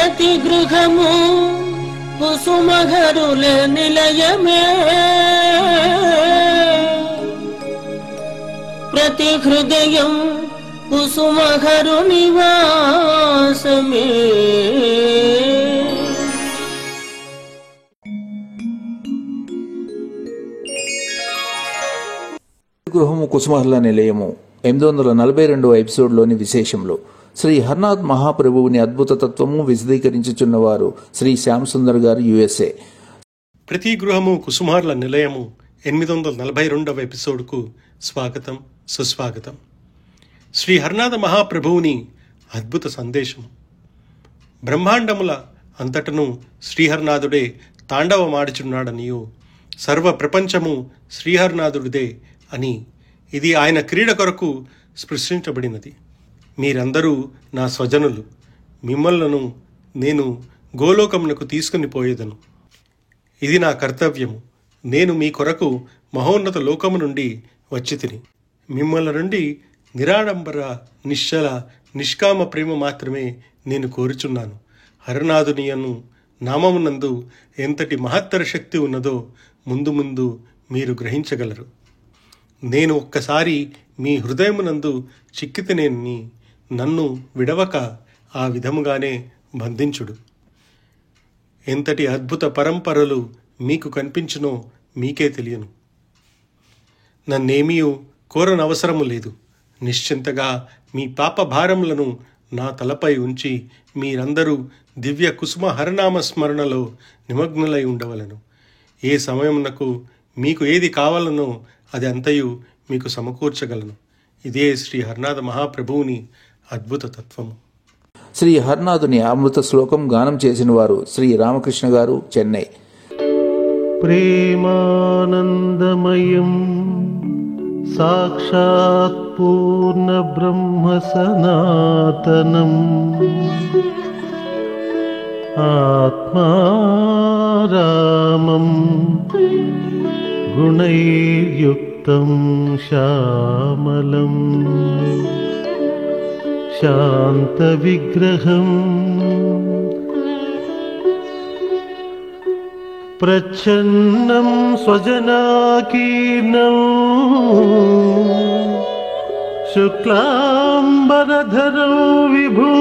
ప్రతి గృహము కుసుమహరుల నిలయమే, ప్రతి హృదయం కుసుమహరు నివాసమే. గృహము కుసుమహరుల నిలయము 842వ ఎపిసోడ్లోని విశేషంలో శ్రీ హర్నాథ్ మహాప్రభువుని అద్భుత తత్వము విశదీకరించుచున్నవారు శ్రీ శ్యామ్ సుందర్ గారు, USA. ప్రతి గృహము కుసుమహరుల నిలయము 842వ ఎపిసోడ్కు స్వాగతం, సుస్వాగతం. శ్రీ హర్నాథ మహాప్రభువుని అద్భుత సందేశము. బ్రహ్మాండముల అంతటను శ్రీహర్నాథుడే తాండవమాడుచున్నాడనియు, సర్వ ప్రపంచము శ్రీహర్నాథుడిదే అని ఇది ఆయన క్రీడ కొరకు స్పృశించబడినది. మీరందరూ నా స్వజనులు, మిమ్మల్ని నేను గోలోకమునకు తీసుకుని పోయేదను. ఇది నా కర్తవ్యము. నేను మీ కొరకు మహోన్నత లోకము నుండి వచ్చి తిని మిమ్మల్ని నుండి నిరాడంబర, నిశ్చల, నిష్కామ ప్రేమ మాత్రమే నేను కోరుచున్నాను. హరనాథునియను నామమునందు ఎంతటి మహత్తర శక్తి ఉన్నదో ముందు ముందు మీరు గ్రహించగలరు. నేను ఒక్కసారి మీ హృదయమునందు చిక్కితేనేని నన్ను విడవక ఆ విధముగానే బంధించుడు. ఎంతటి అద్భుత పరంపరలు మీకు కనిపించునో మీకే తెలియను. నన్నేమీ కోరనవసరము లేదు. నిశ్చింతగా మీ పాప భారములను నా తలపై ఉంచి మీరందరూ దివ్య కుసుమ హరనామ స్మరణలో నిమగ్నులై ఉండవలను. ఏ సమయమునకు మీకు ఏది కావాలనో అది అంతయు మీకు సమకూర్చగలను. ఇదే శ్రీ హర్నాథ మహాప్రభువుని అద్భుత తత్వము. శ్రీ హర్నాథుని అమృత శ్లోకం గానం చేసిన వారు శ్రీ రామకృష్ణ గారు, చెన్నై. ప్రేమానందమయం సాక్షాత్ పూర్ణ బ్రహ్మ సనాతనం ఆత్మారామం గుణైర్యుక్తం శ్యామలం శాంతవిగ్రహం ప్రచ్ఛన్నం స్వజనాకీర్ణం శుక్లాంబరధరం విభుం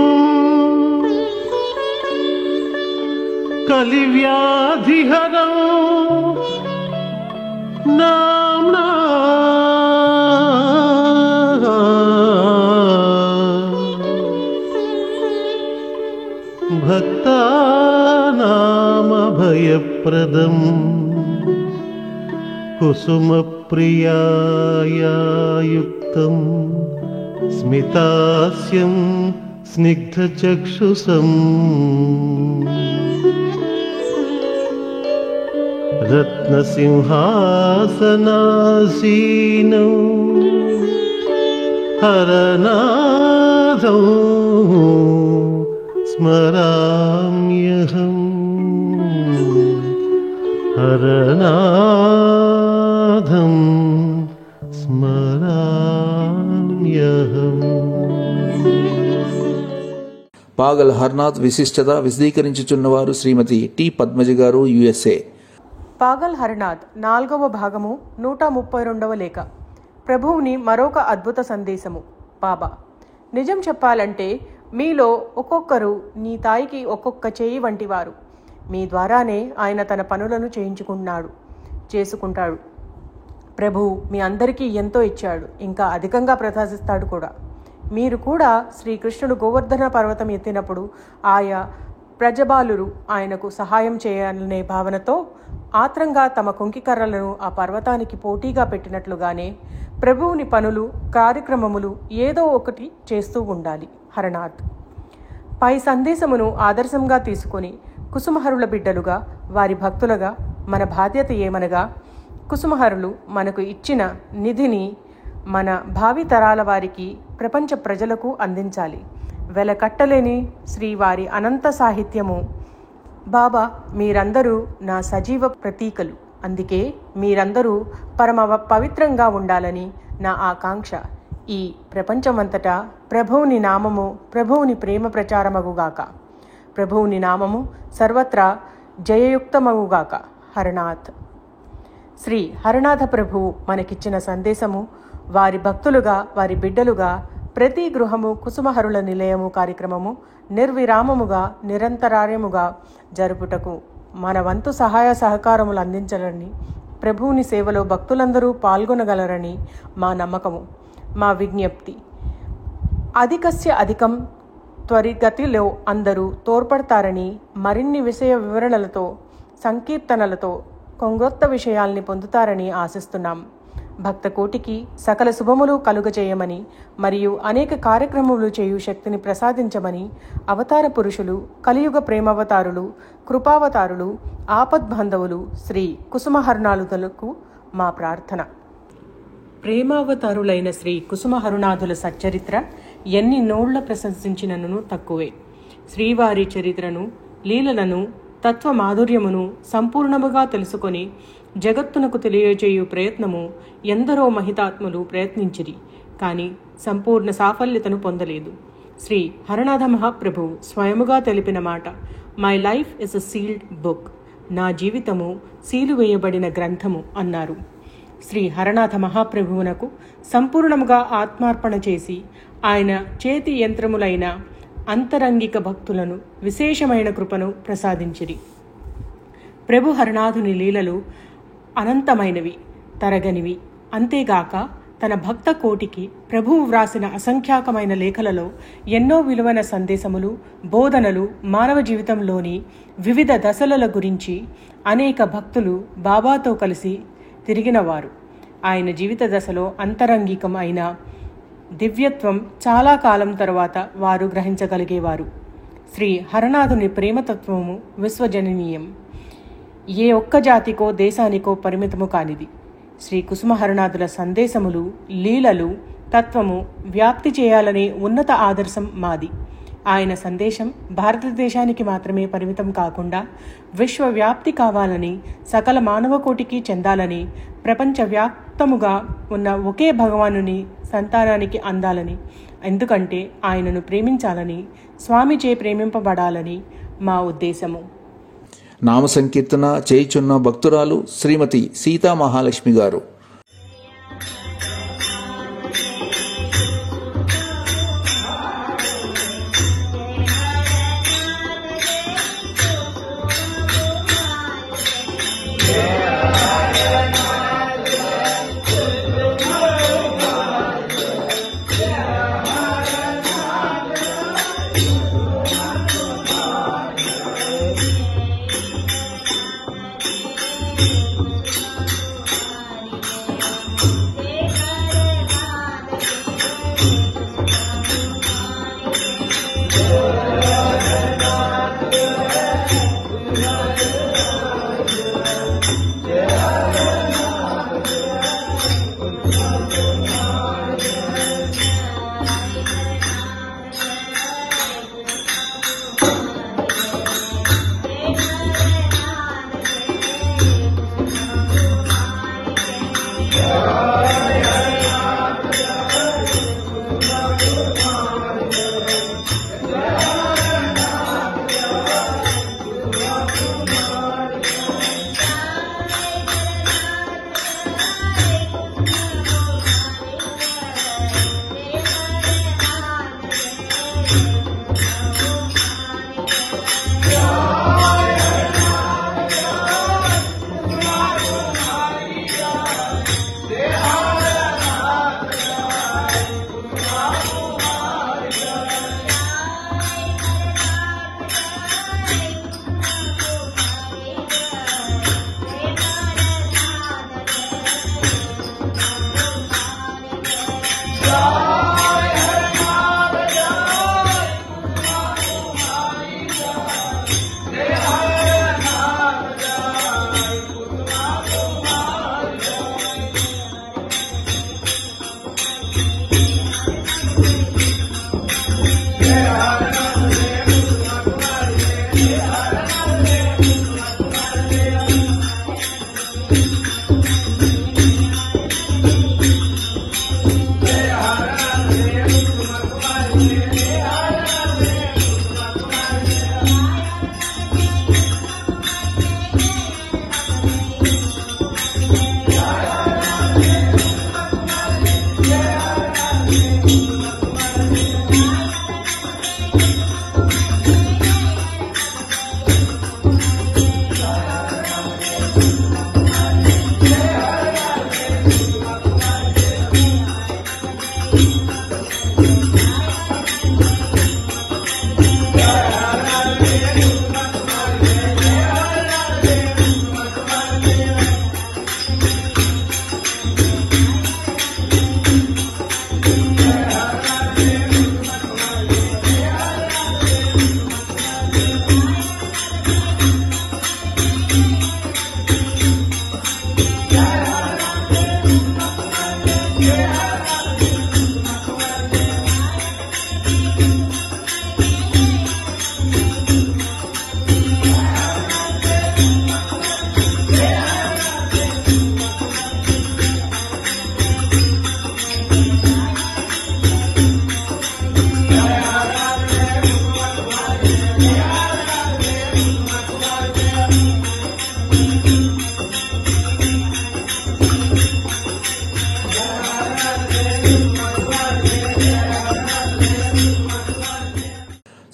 కలివ్యాధిహరం నామ్నా భక్తానామభయప్రదం కుసుమప్రియాయాయుక్తం స్మితాస్యం స్నిగ్ధచక్షుసం రత్నసింహాసనాసీనం హరనాథం స్మరామ్యహం హరనాథం స్మరామ్యహం. పాగల్ హర్నాథ్ విశిష్టత విశదీకరించుచున్నవారు శ్రీమతి టి పద్మజ గారు, USA. పాగల్ హరనాథ్ 4వ భాగము 132వ లేఖ. ప్రభువుని మరొక అద్భుత సందేశము. బాబా, నిజం చెప్పాలంటే మీలో ఒక్కొక్కరు నీ తాయికి ఒక్కొక్క చేయి వంటివారు. మీ ద్వారానే ఆయన తన పనులను చేసుకుంటాడు. ప్రభువు మీ అందరికీ ఎంతో ఇచ్చాడు, ఇంకా అధికంగా ప్రసాదిస్తాడు కూడా. మీరు కూడా శ్రీకృష్ణుడు గోవర్ధన పర్వతం ఎత్తినప్పుడు ఆయా ప్రజబాలురు ఆయనకు సహాయం చేయాలనే భావనతో ఆత్రంగా తమ కుంకికర్రలను ఆ పర్వతానికి పోటీగా పెట్టినట్లుగానే ప్రభువుని పనులు, కార్యక్రమములు ఏదో ఒకటి చేస్తూ ఉండాలి. హరనాథ్ పై సందేశమును ఆదర్శంగా తీసుకొని కుసుమహరుల బిడ్డలుగా, వారి భక్తులుగా మన బాధ్యత ఏమనగా, కుసుమహరులు మనకు ఇచ్చిన నిధిని మన భావి తరాల వారికి, ప్రపంచ ప్రజలకు అందించాలి. వెలకట్టలేని శ్రీవారి అనంత సాహిత్యము. బాబా, మీరందరూ నా సజీవ ప్రతీకలు. అందుకే మీరందరూ పరమ పవిత్రంగా ఉండాలని నా ఆకాంక్ష. ఈ ప్రపంచమంతటా ప్రభువుని నామము, ప్రభువుని ప్రేమ ప్రచారమగుగాక. ప్రభువుని నామము సర్వత్రా జయయుక్తమగుగాక. హరనాథ్. శ్రీ హరనాథ ప్రభువు మనకిచ్చిన సందేశము, వారి భక్తులుగా, వారి బిడ్డలుగా ప్రతి గృహము కుసుమహరుల నిలయము కార్యక్రమము నిర్విరామముగా నిరంతరార్యముగా జరుపుటకు మన వంతు సహాయ సహకారములు అందించాలని, ప్రభువుని సేవలో భక్తులందరూ పాల్గొనగలరని మా నమ్మకము, మా విజ్ఞప్తి. అధికస్య అధికం త్వరిగతిలో అందరూ తోడ్పడతారని, మరిన్ని విషయ వివరణలతో సంకీర్తనలతో కొంగొత్త విషయాల్ని పొందుతారని ఆశిస్తున్నాం. భక్త కోటికి సకల శుభములు కలుగజేయమని మరియు అనేక కార్యక్రమములు చేయు శక్తిని ప్రసాదించమని అవతార పురుషులు, కలియుగ ప్రేమావతారులు, కృపావతారులు, ఆపద్బాంధవులు శ్రీ కుసుమహరునాథులకు మా ప్రార్థన. ప్రేమావతారులైన శ్రీ కుసుమహరునాథుల సచ్చరిత్ర ఎన్ని నోళ్ల ప్రశంసించినను తక్కువే. శ్రీవారి చరిత్రను, లీలలను, తత్వ మాధుర్యమును సంపూర్ణముగా తెలుసుకొని జగత్తునకు తెలియజేయు ప్రయత్నము ఎందరో మహితాత్ములు ప్రయత్నించిరి, కానీ సంపూర్ణ సాఫల్యతను పొందలేదు. శ్రీ హరనాథ మహాప్రభు స్వయముగా తెలిపిన మాట, my life is a sealed book, నా జీవితము సీలు వేయబడిన గ్రంథము అన్నారు. శ్రీ హరనాథ మహాప్రభువునకు సంపూర్ణముగా ఆత్మార్పణ చేసి ఆయన చేతి యంత్రములైన అంతరంగిక భక్తులను విశేషమైన కృపను ప్రసాదించిరి. ప్రభు హరనాథుని లీలలు అనంతమైనవి, తరగనివి. అంతేగాక తన భక్త కోటికి ప్రభువు వ్రాసిన అసంఖ్యాకమైన లేఖలలో ఎన్నో విలువైన సందేశములు, బోధనలు, మానవ జీవితంలోని వివిధ దశల గురించి అనేక భక్తులు బాబాతో కలిసి తిరిగినవారు. ఆయన జీవిత దశలో అంతరంగికం అయిన దివ్యత్వం చాలా కాలం తరువాత వారు గ్రహించగలిగేవారు. శ్రీ హరనాథుని ప్రేమతత్వము విశ్వజననీయం, ఏ ఒక్క జాతికో దేశానికో పరిమితము కానిది. శ్రీ కుసుమహరనాథుల సందేశములు, లీలలు, తత్వము వ్యాప్తి చేయాలనే ఉన్నత ఆదర్శం మాది. ఆయన సందేశం భారతదేశానికి మాత్రమే పరిమితం కాకుండా విశ్వవ్యాప్తి కావాలని, సకల మానవకోటికి చెందాలని, ప్రపంచవ్యాప్తముగా ఉన్న ఒకే భగవానుని సంతానానికి అందాలని, ఎందుకంటే ఆయనను ప్రేమించాలని, స్వామిచే ప్రేమింపబడాలని మా ఉద్దేశము. నామ సంకీర్తన చేయుచున్న భక్తురాలు శ్రీమతి సీతా మహాలక్ష్మి గారు.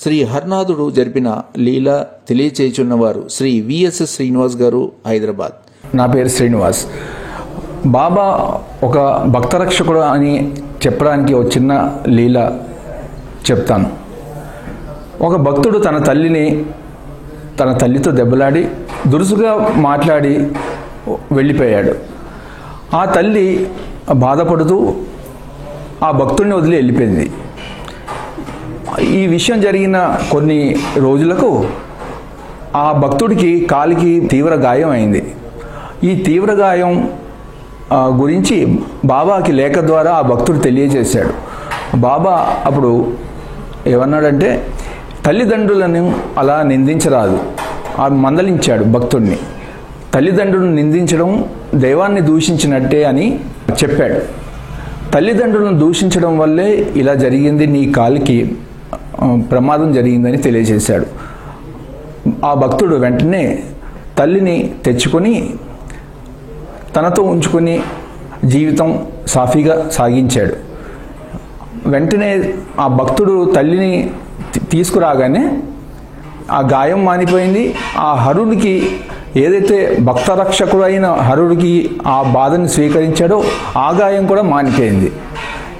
శ్రీ హర్నాథుడు జరిపిన లీల తెలియచేయుచున్నవారు శ్రీ విఎస్ శ్రీనివాస్ గారు, హైదరాబాద్. నా పేరు శ్రీనివాస్. బాబా ఒక భక్తరక్షకుడు అని చెప్పడానికి ఒక చిన్న లీల చెప్తాను. ఒక భక్తుడు తన తల్లితో దెబ్బలాడి దురుసుగా మాట్లాడి వెళ్ళిపోయాడు. ఆ తల్లి బాధపడుతూ ఆ భక్తుడిని వదిలి వెళ్ళిపోయింది. ఈ విషయం జరిగిన కొన్ని రోజులకు ఆ భక్తుడికి కాలికి తీవ్ర గాయం అయింది. ఈ తీవ్ర గాయం గురించి బాబాకి లేఖ ద్వారా ఆ భక్తుడు తెలియజేశాడు. బాబా అప్పుడు ఏమన్నాడంటే, తల్లిదండ్రులను అలా నిందించరాదు. ఆ మందలించాడు భక్తుడిని. తల్లిదండ్రులను నిందించడం దైవాన్ని దూషించినట్టే అని చెప్పాడు. తల్లిదండ్రులను దూషించడం వల్లే ఇలా జరిగింది, నీ కాలికి ప్రమాదం జరిగిందని తెలియజేశాడు. ఆ భక్తుడు వెంటనే తల్లిని తెచ్చుకొని తనతో ఉంచుకొని జీవితం సాఫీగా సాగించాడు. వెంటనే ఆ భక్తుడు తల్లిని తీసుకురాగానే ఆ గాయం మానిపోయింది. ఆ హరుడికి ఏదైతే భక్తరక్షకుడు అయిన హరుడికి ఆ బాధను స్వీకరించాడో ఆ గాయం కూడా మానిపోయింది.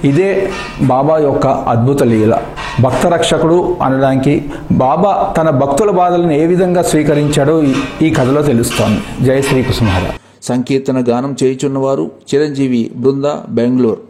ఇదే బాబా యొక్క అద్భుత లీల. భక్తరక్షకుడు అనడానికి బాబా తన భక్తుల బాధలను ఏ విధంగా స్వీకరించాడో ఈ కథలో తెలుస్తోంది. జయ శ్రీ కుసుమహర. సంకీర్తన గానం చేయుచున్నవారు చిరంజీవి బృంద, బెంగళూరు.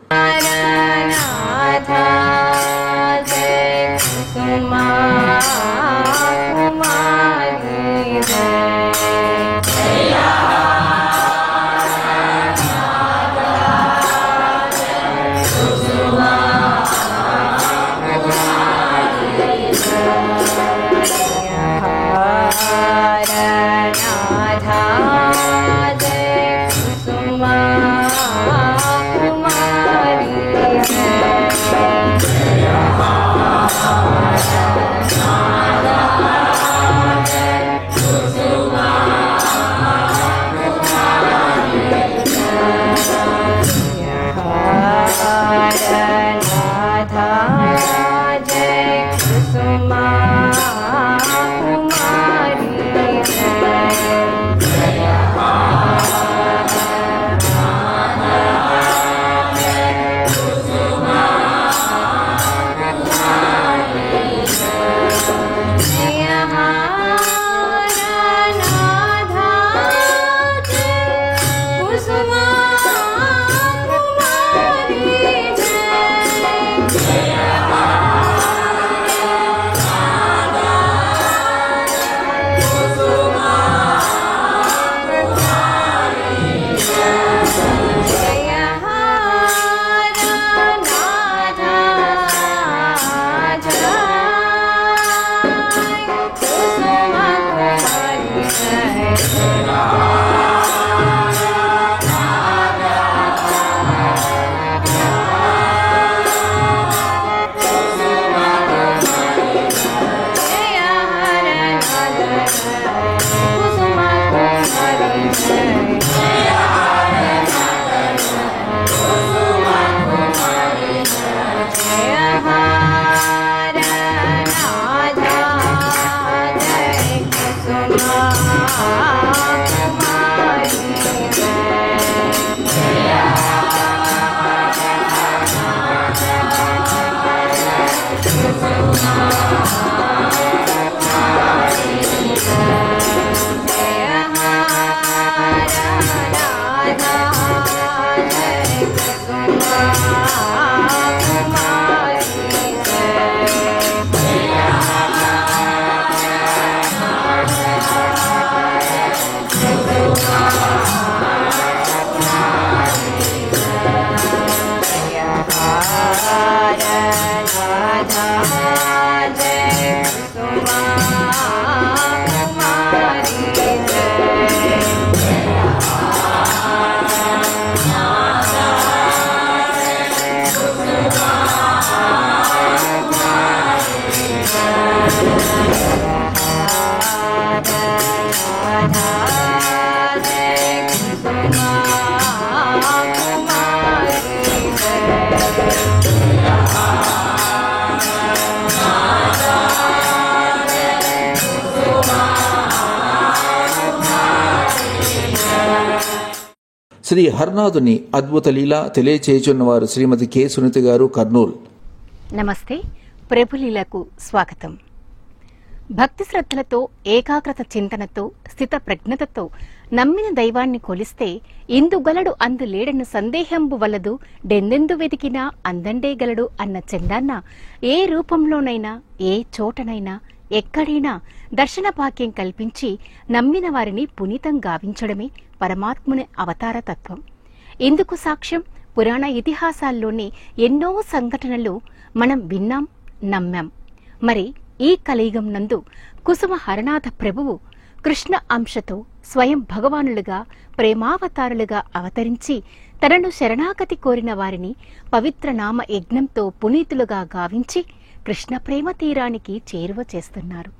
Jaya శ్రీ హరనాథుని అద్భుత లీల తెలియచేయుచున్నవారు శ్రీమతి కె సునీత గారు, కర్నూల్. నమస్తే. ప్రభులీలకు స్వాగతం. భక్తి శ్రద్ధలతో, ఏకాగ్రత చింతనతో, స్థిత ప్రజ్ఞతతో నమ్మిన దైవాన్ని కొలిస్తే ఇందుగలడు అందు లేడన్న సందేహంబు వలదు, డెందెందు వెతికినా అందండే గలడు అన్న చందాన్న ఏ రూపంలోనైనా, ఏ చోటనైనా, ఎక్కడైనా దర్శన భాగ్యం కల్పించి నమ్మిన వారిని పునీతం గావించడమే పరమాత్ముని అవతార తత్వం. ఇందుకు సాక్ష్యం పురాణ ఇతిహాసాల్లోని ఎన్నో సంఘటనలు మనం విన్నాం, నమ్మాం. మరి ఈ కలియుగం నందు కుసుమ హరనాథ ప్రభువు కృష్ణ అంశతో స్వయం భగవానులుగా, ప్రేమావతారులుగా అవతరించి తనను శరణాగతి కోరిన వారిని పవిత్ర నామ యజ్ఞంతో పునీతులుగా గావించి కృష్ణ ప్రేమ తీరానికి చేరువ చేస్తున్నారు.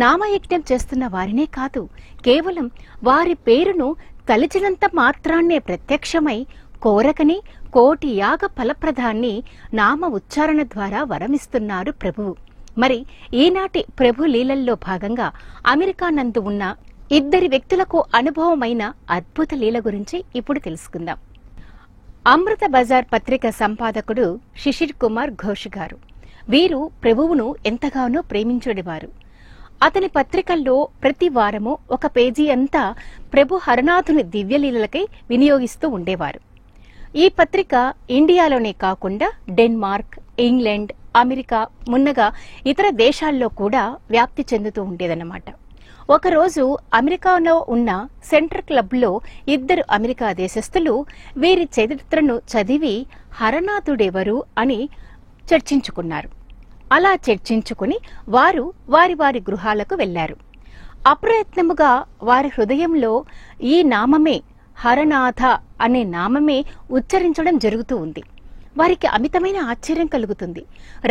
నామయజ్ఞం చేస్తున్న వారినే కాదు, కేవలం వారి పేరును తలిచినంత మాత్రాన్నే ప్రత్యక్షమై కోరకని కోటి యాగ ఫలప్రదాన్ని నామ ఉచ్చారణ ద్వారా వరమిస్తున్నారు ప్రభువు. మరి ఈనాటి ప్రభు లీలల్లో భాగంగా అమెరికా నందు ఉన్న ఇద్దరి వ్యక్తులకు అనుభవమైన అద్భుత లీల గురించి ఇప్పుడు తెలుసుకుందాం. అమృత బజార్ పత్రిక సంపాదకుడు శిశిర్ కుమార్ ఘోష్ గారు. వీరు ప్రభువును ఎంతగానో ప్రేమించేవారు. అతని పత్రికల్లో ప్రతి వారము ఒక పేజీ అంతా ప్రభు హరనాథుని దివ్యలీలలకై వినియోగిస్తూ ఉండేవారు. ఈ పత్రిక ఇండియాలోనే కాకుండా డెన్మార్క్, ఇంగ్లాండ్, అమెరికా, మున్నగా ఇతర దేశాల్లో కూడా వ్యాప్తి చెందుతూ ఉండేదన్నమాట. ఒకరోజు అమెరికాలో ఉన్న సెంట్రల్ క్లబ్లో ఇద్దరు అమెరికా దేశస్థులు వీరి చరిత్రను చదివి హరనాథుడెవరు అని చర్చించుకున్నారు. అలా చర్చించుకుని వారు వారి వారి గృహాలకు వెళ్లారు. అప్రయత్నముగా వారి హృదయంలో ఈ నామమే, హరనాథ అనే నామమే ఉచ్చరించడం జరుగుతూ ఉంది. వారికి అమితమైన ఆశ్చర్యం కలుగుతుంది.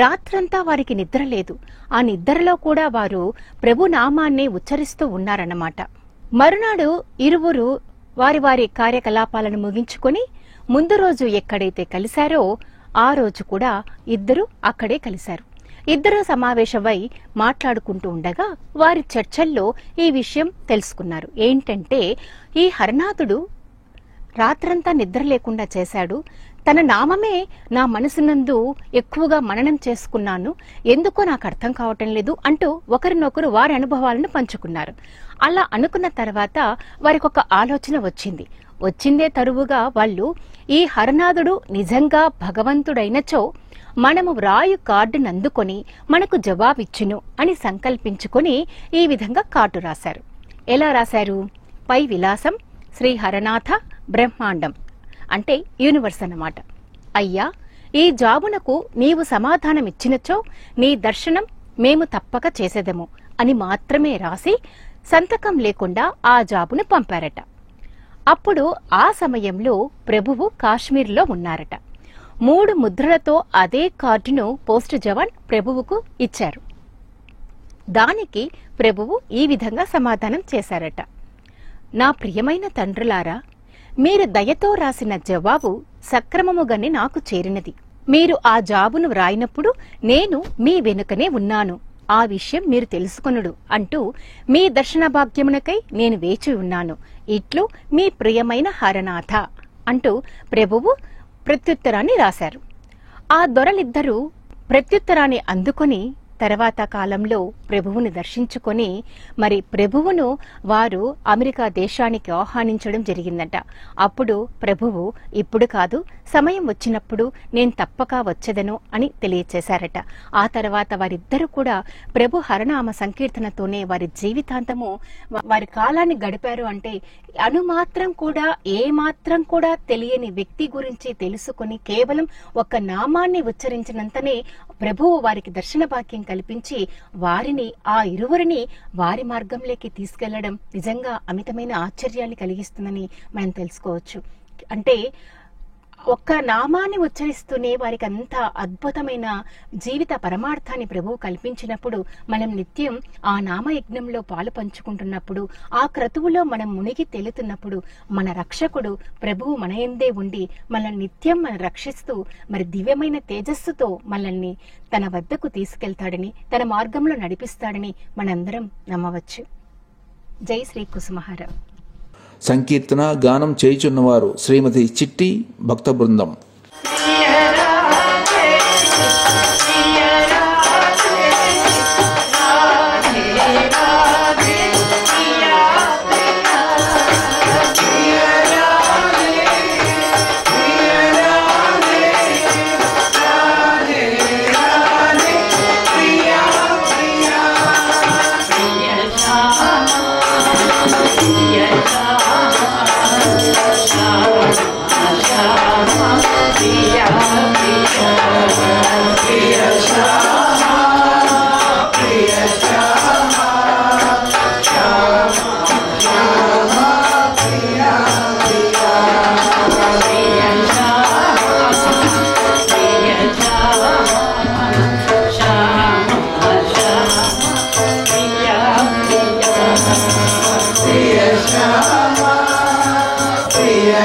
రాత్రంతా వారికి నిద్ర లేదు. ఆ నిద్రలో కూడా వారు ప్రభు నామాన్నే ఉచ్చరిస్తూ ఉన్నారన్నమాట. మరునాడు ఇరువురు వారి వారి కార్యకలాపాలను ముగించుకొని ముందు రోజు ఎక్కడైతే కలిశారో ఆ రోజు కూడా ఇద్దరు అక్కడే కలిశారు. ఇద్దరు సమావేశమై మాట్లాడుకుంటూ ఉండగా వారి చర్చల్లో ఈ విషయం తెలుసుకున్నారు. ఏంటంటే, ఈ హరనాథుడు రాత్రంతా నిద్ర లేకుండా చేశాడు. తన నామమే నా మనసునందు ఎక్కువగా మననం చేసుకున్నాను, ఎందుకో నాకు అర్థం కావటం లేదు అంటూ ఒకరినొకరు వారి అనుభవాలను పంచుకున్నారు. అలా అనుకున్న తర్వాత వారికి ఒక ఆలోచన వచ్చిందే తరువుగా వాళ్ళు, ఈ హరనాథుడు నిజంగా భగవంతుడైనచో మనము వ్రాయు కార్డును అందుకొని మనకు జవాబిచ్చును అని సంకల్పించుకొని ఈ విధంగా కార్డు రాశారు. ఎలా రాశారు? పై విలాసం శ్రీ హరనాథ బ్రహ్మాండం, అంటే యూనివర్స్ అన్నమాట. అయ్యా, ఈ జాబునకు నీవు సమాధానమిచ్చినచో నీ దర్శనం మేము తప్పక చేసేదము అని మాత్రమే రాసి సంతకం లేకుండా ఆ జాబును పంపారట. అప్పుడు ఆ సమయంలో ప్రభువు కాశ్మీర్లో ఉన్నారట. 3 ముద్రలతో అదే కార్డును పోస్ట్ జవాన్ ప్రభువుకు ఇచ్చారు. దానికి ప్రభువు ఈ విధంగా సమాధానం చేశారట. నా ప్రియమైన తండ్రులారా, మీరు దయతో రాసిన జవాబు సక్రమముగానే నాకు చేరినది. మీరు ఆ జాబును వ్రాయినప్పుడు నేను మీ వెనుకనే ఉన్నాను. ఆ విషయం మీరు తెలుసుకొనుడు అంటూ మీ దర్శన భాగ్యమునకై నేను వేచి ఉన్నాను. ఇట్లు మీ ప్రియమైన హరనాథ అంటూ ప్రభువు ప్రత్యుత్తరాన్ని రాశారు. ఆ దొరలిద్దరూ ప్రత్యుత్తరాన్ని అందుకొని తర్వాత కాలంలో ప్రభువుని దర్శించుకొని మరి ప్రభువును వారు అమెరికా దేశానికి ఆహ్వానించడం జరిగిందట. అప్పుడు ప్రభువు, ఇప్పుడు కాదు, సమయం వచ్చినప్పుడు నేను తప్పక వచ్చేదను అని తెలియచేశారట. ఆ తర్వాత వారిద్దరూ కూడా ప్రభు హరనామ సంకీర్తనతోనే వారి జీవితాంతము వారి కాలాన్ని గడిపారు. అంటే అణుమాత్రం కూడా, ఏ మాత్రం కూడా తెలియని వ్యక్తి గురించి తెలుసుకుని కేవలం ఒక నామాన్ని ఉచ్చరించినంతనే ప్రభువు వారికి దర్శన భాగ్యం కల్పించి వారిని, ఆ ఇరువురిని వారి మార్గంలోకి తీసుకెళ్లడం నిజంగా అమితమైన ఆశ్చర్యాన్ని కలిగిస్తుందని మనం తెలుసుకోవచ్చు. అంటే ఒక్క నామాన్ని ఉచ్చరిస్తూనే వారికి అంత అద్భుతమైన జీవిత పరమార్థాన్ని ప్రభువు కల్పించినప్పుడు మనం నిత్యం ఆ నామయజ్ఞంలో పాలు పంచుకుంటున్నప్పుడు, ఆ క్రతువులో మనం మునిగి తేలుతున్నప్పుడు మన రక్షకుడు ప్రభువు మన యందే ఉండి మనల్ని నిత్యం రక్షిస్తూ మరి దివ్యమైన తేజస్సుతో మనల్ని తన వద్దకు తీసుకెళ్తాడని, తన మార్గంలో నడిపిస్తాడని మనందరం నమ్మవచ్చు. జై శ్రీ కుసుమహర. సంకీర్తన గానం చేయుచున్నవారు శ్రీమతి చిట్టి భక్త బృందం. ప్రియ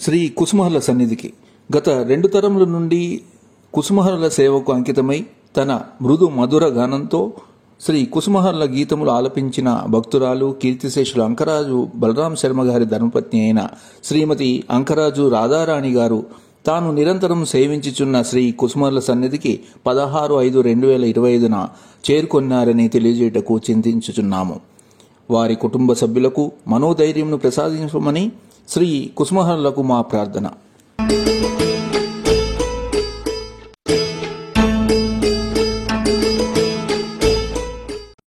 శ్రీ కుసుమహర్ల సన్నిధికి గత 2 తరముల నుండి కుసుమహర్ల సేవకు అంకితమై తన మృదు మధుర గానంతో శ్రీ కుసుమహర్ల గీతములు ఆలపించిన భక్తురాలు కీర్తిశేషులు అంకరాజు బలరాం శర్మ గారి ధర్మపత్ని అయిన శ్రీమతి అంకరాజు రాధారాణి గారు తాను నిరంతరం సేవించుచున్న శ్రీ కుసుమహర్ల సన్నిధికి 16/5/2025 చేరుకొన్నారని తెలియజేయటకు చింతించుచున్నాము. వారి కుటుంబ సభ్యులకు మనోధైర్యంను ప్రసాదించమని శ్రీ కుసుమహర్లకు మా ప్రార్థన.